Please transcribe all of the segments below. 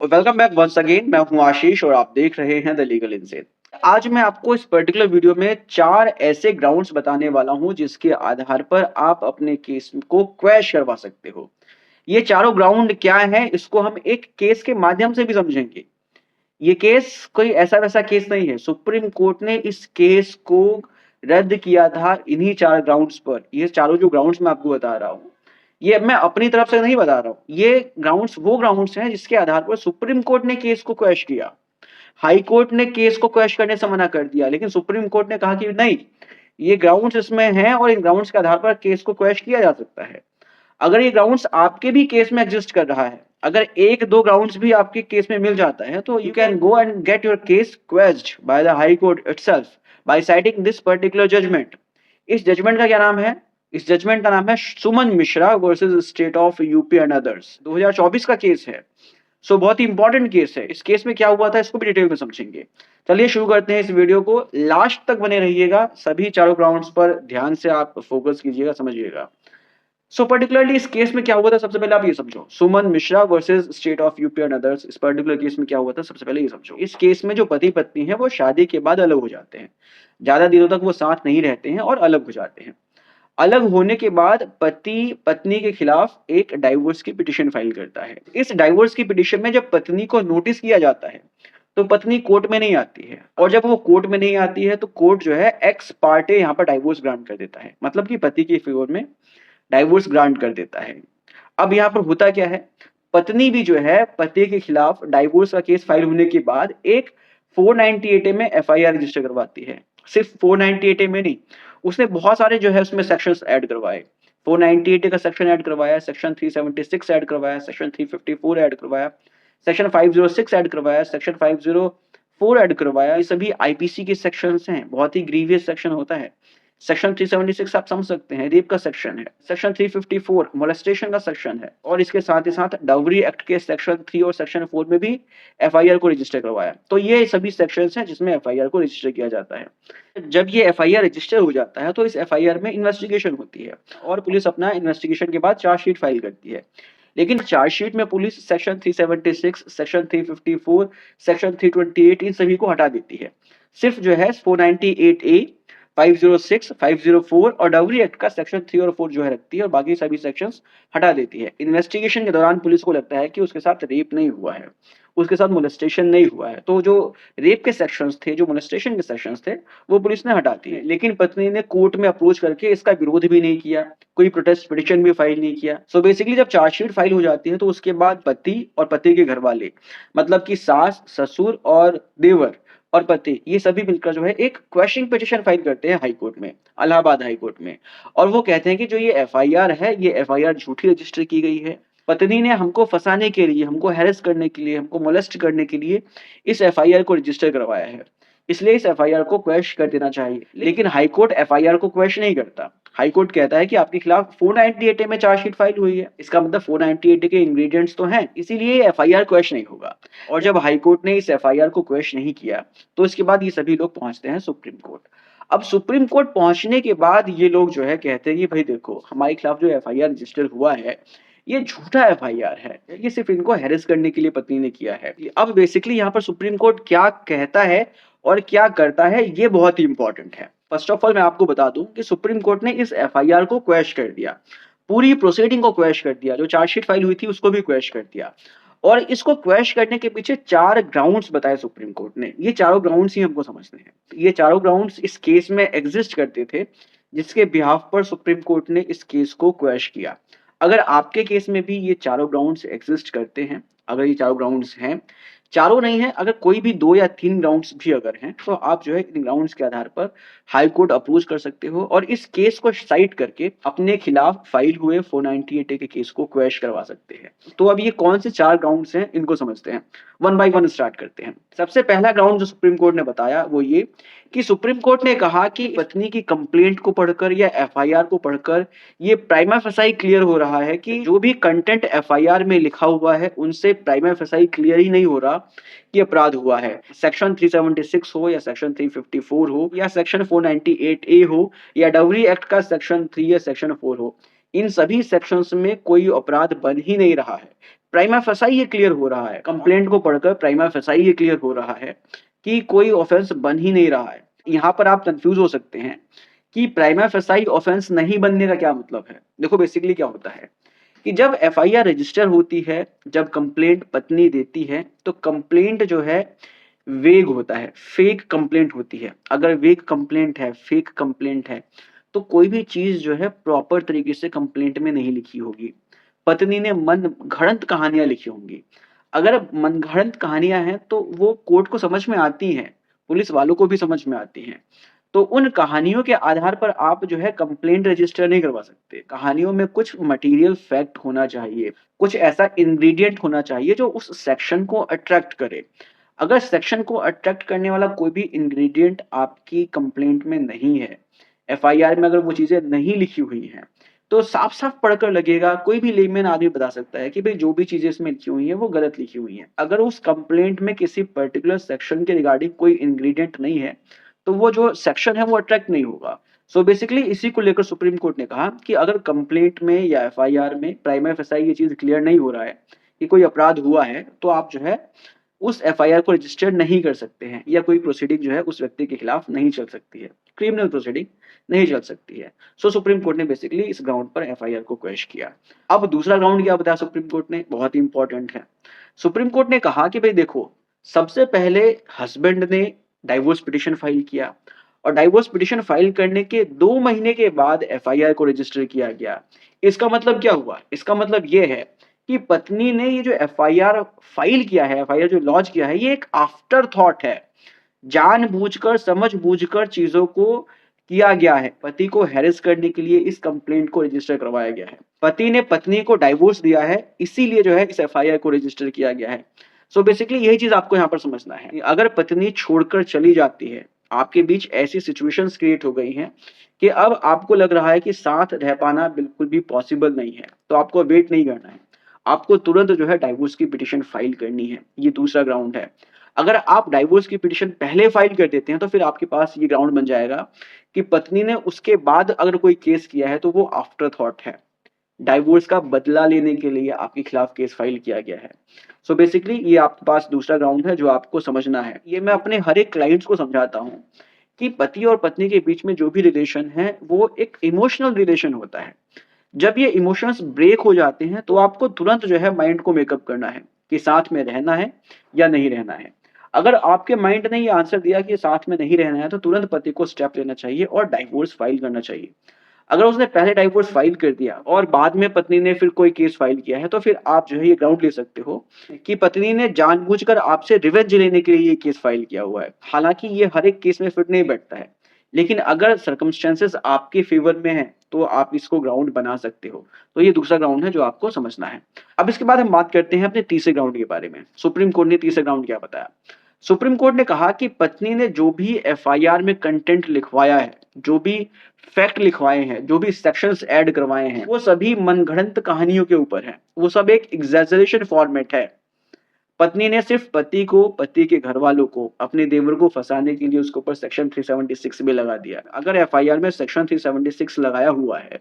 Welcome back once again. मैं हूं आशीष और आप देख रहे हैं द लीगल इनसेट। आज मैं आपको इस पर्टिकुलर वीडियो में 4 ऐसे ग्राउंड्स बताने वाला हूं जिसके आधार पर आप अपने केस को क्वैश करवा सकते हो। ये चारों ग्राउंड क्या है, इसको हम एक केस के माध्यम से भी समझेंगे। ये केस कोई ऐसा वैसा केस नहीं है। सुप्रीम कोर्ट ने इस केस को रद्द किया था इन्हीं 4 ग्राउंड्स पर। ये चारों जो ग्राउंड्स मैं आपको बता रहा हूँ, ये मैं अपनी तरफ से नहीं बता रहा हूँ। ये ग्राउंड्स वो ग्राउंड्स हैं जिसके आधार पर सुप्रीम कोर्ट ने केस को क्वैश किया। हाई कोर्ट ने केस को क्वैश करने से मना कर दिया, लेकिन सुप्रीम कोर्ट ने कहा कि नहीं, ये ग्राउंड्स इसमें हैं और इन ग्राउंड्स के आधार पर केस को क्वैश किया जा सकता है। अगर ये ग्राउंड्स आपके भी केस में एग्जिस्ट कर रहा है, अगर एक दो ग्राउंड्स भी आपके केस में मिल जाता है, तो you can go and get your case quashed by the high court itself by citing this particular judgment. इस जजमेंट का क्या नाम है? इस जजमेंट का नाम है Suman Mishra versus state of UP and others. 2024 का केस है। सो बहुत ही इंपॉर्टेंट केस है। इस केस में क्या हुआ था इसको भी डिटेल में समझेंगे। चलिए शुरू करते हैं इस वीडियो को। लास्ट तक बने रहिएगा, सभी चारों ग्राउंड्स पर ध्यान से आप फोकस कीजिएगा, समझिएगा। सो पर्टिकुलरली इस केस में क्या हुआ था, सबसे पहले आप ये समझो। Suman Mishra versus state of UP and others, इस पर्टिकुलर केस में क्या हुआ था, सबसे पहले ये समझो। इस केस में जो पति पत्नी है वो शादी के बाद अलग हो जाते हैं। ज्यादा दिनों तक वो साथ नहीं रहते हैं और अलग हो जाते हैं। अलग होने के बाद पति पत्नी के खिलाफ एक डाइवोर्स की पिटीशन फाइल करता है। इस डाइवोर्स की पिटीशन में जब पत्नी को नोटिस किया जाता है तो पत्नी कोर्ट में नहीं आती है, और जब वो कोर्ट में नहीं आती है तो कोर्ट जो है एक्स पार्टे यहाँ पर डाइवोर्स ग्रांट कर देता है, मतलब कि पति के फेवर में डाइवोर्स ग्रांट कर देता है। अब यहाँ पर होता क्या है, पत्नी भी जो है पति के खिलाफ डाइवोर्स का केस फाइल होने के बाद एक 498 ए में एफआईआर रजिस्टर करवाती है। सिर्फ 498 ए में नहीं, उसने बहुत सारे जो है उसमें सेक्शंस ऐड करवाए। 498 ए का सेक्शन ऐड करवाया, सेक्शन 376 ऐड करवाया, सेक्शन 354 ऐड करवाया, सेक्शन 506 ऐड करवाया, सेक्शन 504 ऐड करवाया। ये सभी आईपीसी के सेक्शंस हैं, बहुत ही ग्रीवियस सेक्शन होता है। सेक्शन 376 आप समझ सकते हैं, रेप का सेक्शन है। सेक्शन 354 मोलेस्टेशन का सेक्शन है, और इसके साथ ही साथ डाउरी एक्ट के सेक्शन 3 और सेक्शन 4 में भी एफआईआर को रजिस्टर करवाया। तो ये सभी सेक्शंस हैं जिसमें एफआईआर को रजिस्टर किया जाता है। जब ये एफआईआर रजिस्टर हो जाता है तो इस एफआईआर में इन्वेस्टिगेशन होती है और पुलिस अपना इन्वेस्टिगेशन के बाद चार्जशीट फाइल करती है। लेकिन चार्जशीट में पुलिस सेक्शन 376, सेक्शन 354, सेक्शन 328 इन सभी को हटा देती है। सिर्फ जो है 498 ए, 506, 504 और डाउरी एक्ट का सेक्शन 3 और 4 जो है रखती है, और बाकी सभी सेक्शंस हटा देती है। इन्वेस्टिगेशन के दौरान पुलिस को लगता है कि उसके साथ रेप नहीं हुआ है, उसके साथ मोलेस्टेशन नहीं हुआ है, तो जो रेप के सेक्शंस थे, जो मोलेस्टेशन के सेक्शंस थे, वो पुलिस ने हटा दिए। लेकिन पत्नी ने कोर्ट में अप्रोच करके इसका विरोध भी नहीं किया, कोई प्रोटेस्ट पिटीशन भी फाइल नहीं किया। सो बेसिकली जब चार्जशीट फाइल हो जाती है तो उसके बाद पति और पति के घर वाले, मतलब कि सास, ससुर और देवर और पति, ये सभी मिलकर जो है एक क्वेश्चनिंग पिटीशन फाइल करते हैं हाई कोर्ट में, इलाहाबाद हाई कोर्ट में। और वो कहते हैं कि जो ये एफआईआर है, ये एफआईआर झूठी रजिस्टर की गई है। पत्नी ने हमको फंसाने के लिए, हमको हैरेस करने के लिए, हमको मोलेस्ट करने के लिए इस एफआईआर को रजिस्टर करवाया है, इसलिए इस एफआईआर को क्वैश कर देना चाहिए। लेकिन हाई कोर्ट एफआईआर को क्वैश नहीं करता। हाई कोर्ट कहता है कि आपके खिलाफ 498 ए में चार्जशीट फाइल हुई है, इसका मतलब 498 ए के इंग्रेडिएंट्स तो हैं, इसीलिए एफआईआर क्वैश नहीं होगा। और जब हाई कोर्ट ने इस एफआईआर को क्वैश नहीं किया तो इसके बाद ये सभी लोग पहुंचते हैं सुप्रीम कोर्ट। अब सुप्रीम कोर्ट पहुंचने के बाद ये लोग जो है कहते हैं कि भाई देखो, हमारे खिलाफ जो एफआईआर रजिस्टर हुआ है ये झूठा एफआईआर है, ये सिर्फ इनको हैरेस करने के लिए पत्नी ने किया है। अब बेसिकली यहाँ पर सुप्रीम कोर्ट क्या कहता है और क्या करता है, ये बहुत ही इंपॉर्टेंट है। फर्स्ट ऑफ ऑल मैं आपको बता दूं कि सुप्रीम कोर्ट ने इस एफआईआर को क्वैश कर दिया, पूरी प्रोसीडिंग को क्वैश कर दिया, जो चार्जशीट फाइल हुई थी उसको भी क्वैश कर दिया। और इसको क्वैश करने के पीछे 4 ग्राउंड्स बताए सुप्रीम कोर्ट ने। ये चारों ग्राउंड्स ही हमको समझने हैं। ये चारों ग्राउंड्स इस केस में एग्जिस्ट करते थे, जिसके बिहाफ पर सुप्रीम कोर्ट ने इस केस को क्वैश किया। अगर आपके केस में भी ये चारों ग्राउंड्स एग्जिस्ट करते हैं, अगर ये चारों ग्राउंड्स हैं, चारों नहीं है, अगर कोई भी 2 या 3 ग्राउंड्स भी अगर हैं, तो आप जो है इन ग्राउंड्स के आधार पर हाई कोर्ट अप्रोच कर सकते हो और इस केस को साइट करके अपने खिलाफ फाइल हुए 498 ए के केस को क्वैश करवा सकते हैं। तो अब ये कौन से 4 ग्राउंड्स हैं, इनको समझते हैं। वन बाय वन स्टार्ट करते हैं। सबसे पहला ग्राउंड जो सुप्रीम कोर्ट ने बताया वो ये कि सुप्रीम कोर्ट ने कहा कि पत्नी की कंप्लेंट को पढ़कर या एफआईआर को पढ़कर ये प्राइमा फेसाई क्लियर हो रहा है कि जो भी कंटेंट एफआईआर में लिखा हुआ है उनसे प्राइमा फेसाई क्लियर ही नहीं हो रहा कि अपराध हुआ है। सेक्शन 376 हो या सेक्शन 354 हो या सेक्शन 498 ए हो या डाउरी एक्ट का सेक्शन 3 या सेक्शन 4 हो, इन सभी सेक्शंस में कोई अपराध बन ही नहीं रहा है। प्राइमा फेसाई ये क्लियर हो रहा है, कंप्लेंट को पढ़कर प्राइमा फेसाई ये क्लियर हो रहा है कि कोई ऑफेंस बन ही नहीं रहा है। यहाँ पर आप कंफ्यूज हो सकते हैं कि प्राइमा फेसाई ऑफेंस नहीं बनने का क्या मतलब है। देखो बेसिकली क्या होता है कि जब एफआईआर रजिस्टर होती है, जब कंप्लेंट पत्नी देती है, तो कंप्लेंट जो है वेग होता है, फेक कंप्लेंट होती है। अगर वेग कंप्लेंट है, फेक कंप्लेंट है, तो कोई भी चीज जो है प्रॉपर तरीके से कंप्लेंट में नहीं लिखी होगी। पत्नी ने मन घड़ंत कहानियां लिखी होंगी। अगर मन घड़ंत कहानियां हैं तो वो कोर्ट को समझ में आती हैं, पुलिस वालों को भी समझ में आती हैं। तो उन कहानियों के आधार पर आप जो है कंप्लेंट रजिस्टर नहीं करवा सकते। कहानियों में कुछ मटेरियल फैक्ट होना चाहिए, कुछ ऐसा इंग्रेडिएंट होना चाहिए जो उस सेक्शन को अट्रैक्ट करे। अगर सेक्शन को अट्रैक्ट करने वाला कोई भी इंग्रेडिएंट आपकी कंप्लेंट में नहीं है, एफआईआर में अगर वो चीजें नहीं लिखी हुई हैं, तो साफ साफ पढ़कर लगेगा, कोई भी लेमैन आदमी बता सकता है कि भाई जो भी चीजें इसमें लिखी हुई हैं वो गलत लिखी हुई हैं। अगर उस कंप्लेंट में किसी पर्टिकुलर सेक्शन के रिगार्डिंग कोई इंग्रेडिएंट नहीं है, तो वो जो सेक्शन है वो अट्रैक्ट नहीं होगा। सो बेसिकली इसी को लेकर सुप्रीम कोर्ट ने कहा कि अगर कंप्लेंट में या एफआईआर में प्राइमा फेसाई ये चीज क्लियर नहीं हो रहा है कि कोई अपराध हुआ है, तो आप जो है उस एफआईआर को रजिस्टर नहीं कर सकते हैं, या कोई प्रोसीडिंग जो है उस व्यक्ति के खिलाफ नहीं चल सकती है, क्रिमिनल प्रोसीडिंग नहीं चल सकती है। सो सुप्रीम कोर्ट ने बेसिकली इस ग्राउंड पर एफआईआर को क्वेश किया। अब दूसरा ग्राउंड क्या बताया सुप्रीम कोर्ट ने, बहुत ही इंपॉर्टेंट है। सुप्रीम कोर्ट ने कहा कि भाई देखो, सबसे पहले हस्बैंड ने डाइवोर्स पिटिशन फाइल किया, और डाइवोर्स पिटिशन फाइल करने के 2 महीने के बाद एफआईआर को रजिस्टर किया गया। इसका मतलब क्या हुआ, इसका मतलब ये है कि पत्नी ने ये जो एफआईआर फाइल किया है, एफआईआर जो लॉन्च किया है, ये एक आफ्टर थॉट है। जानबूझकर समझबूझकर चीजों को किया गया है, पति को हैरेस करने के लिए इस कंप्लेंट को रजिस्टर करवाया गया है। पति ने पत्नी को डाइवोर्स दिया है, इसीलिए जो है इस एफआईआर को रजिस्टर किया गया है। सो बेसिकली यही चीज आपको यहाँ पर समझना है। अगर पत्नी छोड़कर चली जाती है, आपके बीच ऐसी सिचुएशंस क्रिएट हो गई हैं कि अब आपको लग रहा है कि साथ रह पाना बिल्कुल भी पॉसिबल नहीं है, तो आपको वेट नहीं करना है, आपको तुरंत जो है डाइवोर्स की पिटिशन फाइल करनी है। ये दूसरा ग्राउंड है। अगर आप डाइवोर्स की पिटिशन पहले फाइल कर देते हैं, तो फिर आपके पास ये ग्राउंड बन जाएगा कि पत्नी ने उसके बाद अगर कोई केस किया है तो वो आफ्टर थॉट है, डाइवोर्स का बदला लेने के लिए आपके खिलाफ केस फाइल किया गया है। सो बेसिकली ये आपके पास दूसरा ग्राउंड है जो आपको समझना है। ये मैं अपने हर एक क्लाइंट्स को समझाता हूँ कि पति और पत्नी के बीच में जो भी रिलेशन है वो एक इमोशनल रिलेशन होता है। जब ये इमोशंस ब्रेक हो जाते हैं, तो आपको तुरंत जो है माइंड को मेकअप करना है कि साथ में रहना है या नहीं रहना है। अगर आपके माइंड ने ये आंसर दिया कि साथ में नहीं रहना है, तो तुरंत पति को स्टेप लेना चाहिए और डाइवोर्स फाइल करना चाहिए। अगर उसने पहले डाइवोर्स फाइल कर दिया और बाद में पत्नी ने फिर कोई केस फाइल किया है, तो फिर आप जो है ये ग्राउंड ले सकते हो कि पत्नी ने जानबूझकर आपसे रिवेंज लेने के लिए ये केस फाइल किया हुआ है। हालांकि ये हर एक केस में फिट नहीं बैठता है, लेकिन अगर सर्कमस्टेंसेस आपके फेवर में है तो आप इसको ग्राउंड बना सकते हो। तो ये दूसरा ग्राउंड है जो आपको समझना है। अब इसके बाद हम बात करते हैं अपने तीसरे ग्राउंड के बारे में। सुप्रीम कोर्ट ने तीसरा ग्राउंड क्या बताया। सुप्रीम कोर्ट ने कहा कि पत्नी ने जो भी एफआईआर में कंटेंट लिखवाया है, जो भी फैक्ट लिखवाए हैं, जो भी सेक्शंस ऐड करवाए हैं, वो सभी मनगढ़ंत कहानियों के ऊपर है, वो सब एक एग्जैजरेशन फॉर्मेट है। पत्नी ने सिर्फ पति को, पति के घर वालों को, अपने देवर को फंसाने के लिए उसके ऊपर सेक्शन 376 भी लगा दिया। अगर एफआईआर में सेक्शन 376 लगाया हुआ है,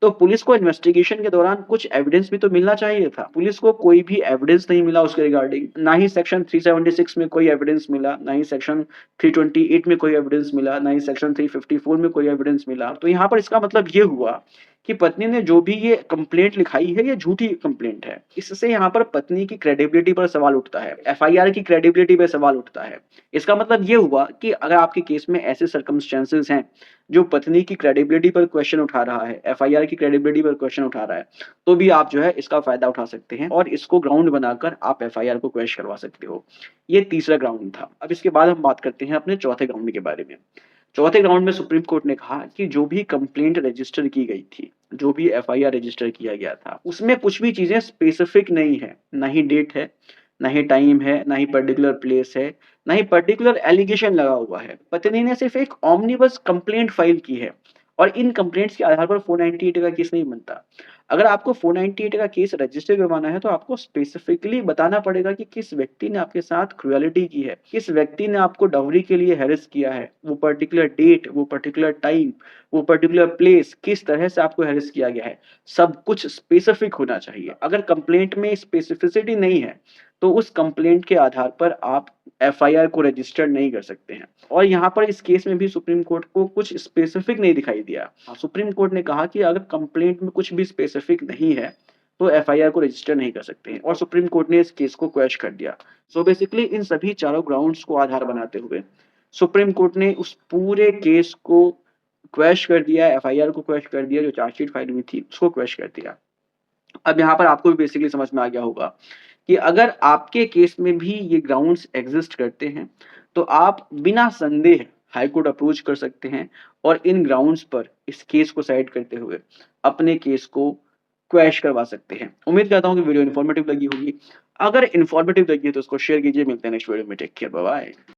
तो पुलिस को इन्वेस्टिगेशन के दौरान कुछ एविडेंस भी तो मिलना चाहिए था। पुलिस को कोई भी एविडेंस नहीं मिला उसके रिगार्डिंग, ना ही सेक्शन 376 में कोई एविडेंस मिला, ना ही सेक्शन 328 में कोई एविडेंस मिला, ना ही सेक्शन 354 में कोई एविडेंस मिला। तो यहाँ पर इसका मतलब ये हुआ कि पत्नी ने जो भी ये कंप्लेंट लिखाई है, ये झूठी कंप्लेंट है। इससे यहाँ पर पत्नी की क्रेडिबिलिटी पर सवाल उठता है, एफआईआर की क्रेडिबिलिटी पर सवाल उठता है। इसका मतलब ये हुआ कि अगर आपके केस में ऐसे सर्कमस्टेंसेस हैं जो पत्नी की क्रेडिबिलिटी पर क्वेश्चन उठा रहा है, एफआईआर की क्रेडिबिलिटी पर क्वेश्चन उठा रहा है, तो भी आप जो है इसका फायदा उठा सकते हैं और इसको ग्राउंड बनाकर आप एफआईआर को क्वेश करवा सकते हो। ये तीसरा ग्राउंड था। अब इसके बाद हम बात करते हैं अपने चौथे ग्राउंड के बारे में। चौथे ग्राउंड में सुप्रीम कोर्ट ने कहा कि जो भी कंप्लेंट रजिस्टर की गई थी, जो भी एफआईआर रजिस्टर किया गया था, उसमें कुछ भी चीजें स्पेसिफिक नहीं है, ना ही डेट है, ना ही टाइम है, ना ही पर्टिकुलर प्लेस है, ना ही पर्टिकुलर एलिगेशन लगा हुआ है। पत्नी ने सिर्फ एक ऑमनिबस कंप्लेंट फाइल की है और इन कंप्लेंट्स के आधार पर 498 का केस नहीं बनता। अगर आपको 498 का केस रजिस्टर करवाना है तो आपको स्पेसिफिकली बताना पड़ेगा कि किस व्यक्ति ने आपके साथ क्रुएलिटी की है, किस व्यक्ति ने आपको डाउरी के लिए हैरेस किया है, वो पर्टिकुलर डेट, वो पर्टिकुलर टाइम, वो पर्टिकुलर प्लेस, किस तरह से आपको हैरेस किया गया है, सब कुछ स्पेसिफिक होना चाहिए। अगर कंप्लेंट में स्पेसिफिसिटी नहीं है तो उस कंप्लेंट के आधार पर आप एफआईआर को रजिस्टर नहीं कर सकते हैं। और यहाँ पर इस केस में भी सुप्रीम कोर्ट को कुछ स्पेसिफिक नहीं दिखाई दिया। सुप्रीम कोर्ट ने कहा कि अगर कंप्लेंट में कुछ भी स्पेसिफिक नहीं है तो एफआईआर को रजिस्टर नहीं कर सकते हैं, और सुप्रीम कोर्ट ने इस केस को क्वैश कर दिया। सो बेसिकली इन सभी चारों ग्राउंड्स को आधार बनाते हुए सुप्रीम कोर्ट ने उस पूरे केस को क्वैश कर दिया, एफआईआर को क्वैश कर दिया, जो चार्जशीट फाइल हुई थी उसको क्वैश कर दिया। अब यहाँ पर आपको भी बेसिकली समझ में आ गया होगा कि अगर आपके केस में भी ये ग्राउंड्स एग्जिस्ट करते हैं तो आप बिना संदेह हाई कोर्ट अप्रोच कर सकते हैं और इन ग्राउंड्स पर इस केस को साइड करते हुए अपने केस को क्वैश करवा सकते हैं। उम्मीद करता हूँ कि वीडियो इन्फॉर्मेटिव लगी होगी। अगर इन्फॉर्मेटिव लगी है तो उसको शेयर कीजिए। मिलते हैं नेक्स्ट वीडियो में। Take care, bye bye.